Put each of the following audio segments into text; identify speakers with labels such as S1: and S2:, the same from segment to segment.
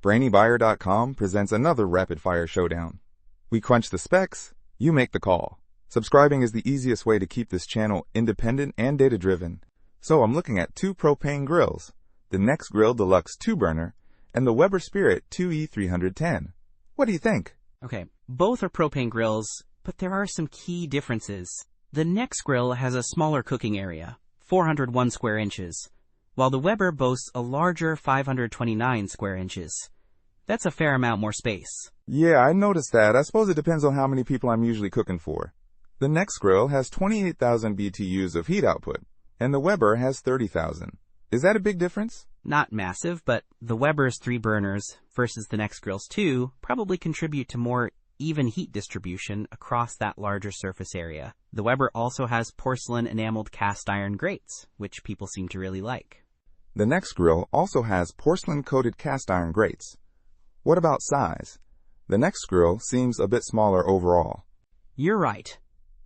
S1: BrainyBuyer.com presents another rapid-fire showdown. We crunch the specs, you make the call. Subscribing is the easiest way to keep this channel independent and data-driven. So I'm looking at two propane grills, the Nexgrill Deluxe 2-burner and the Weber Spirit 2E-310. What do you think?
S2: Okay, both are propane grills, but there are some key differences. The Nexgrill has a smaller cooking area, 401 square inches, while the Weber boasts a larger 529 square inches. That's a fair amount more space.
S1: Yeah, I noticed that. I suppose it depends on how many people I'm usually cooking for. The Nexgrill has 28,000 BTUs of heat output, and the Weber has 30,000. Is that a big difference?
S2: Not massive, but the Weber's 3 burners versus the Nexgrill's 2 probably contribute to more even heat distribution across that larger surface area. The Weber also has porcelain enameled cast iron grates, which people seem to really like.
S1: The Nexgrill also has porcelain-coated cast iron grates. What about size? The Nexgrill seems a bit smaller overall.
S2: You're right.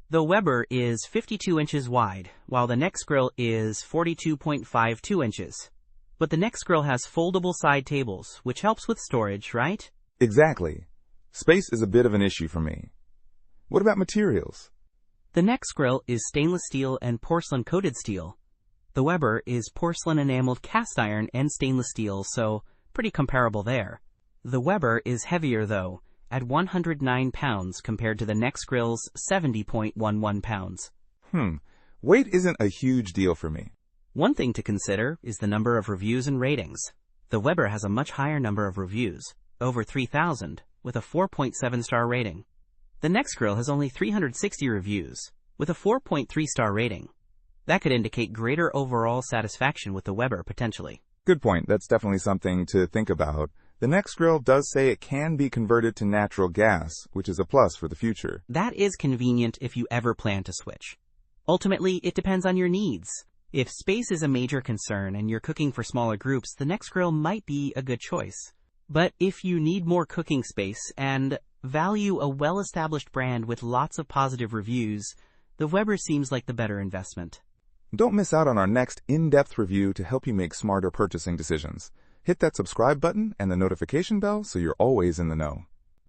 S2: The Weber is 52 inches wide, while the Nexgrill is 42.52 inches. But the Nexgrill has foldable side tables, which helps with storage, right?
S1: Exactly. Space is a bit of an issue for me. What about materials?
S2: The Nexgrill is stainless steel and porcelain-coated steel. The Weber is porcelain enameled cast iron and stainless steel, so pretty comparable there. The Weber is heavier, though, at 109 pounds compared to the Nexgrill's 70.11 pounds.
S1: Weight isn't a huge deal for me.
S2: One thing to consider is the number of reviews and ratings. The Weber has a much higher number of reviews, over 3,000, with a 4.7-star rating. The Nexgrill has only 360 reviews, with a 4.3-star rating. That could indicate greater overall satisfaction with the Weber, potentially.
S1: Good point. That's definitely something to think about. The Nexgrill does say it can be converted to natural gas, which is a plus for the future.
S2: That is convenient if you ever plan to switch. Ultimately, it depends on your needs. If space is a major concern and you're cooking for smaller groups, the Nexgrill might be a good choice. But if you need more cooking space and value a well-established brand with lots of positive reviews, the Weber seems like the better investment.
S1: Don't miss out on our next in-depth review to help you make smarter purchasing decisions. Hit that subscribe button and the notification bell so you're always in the know.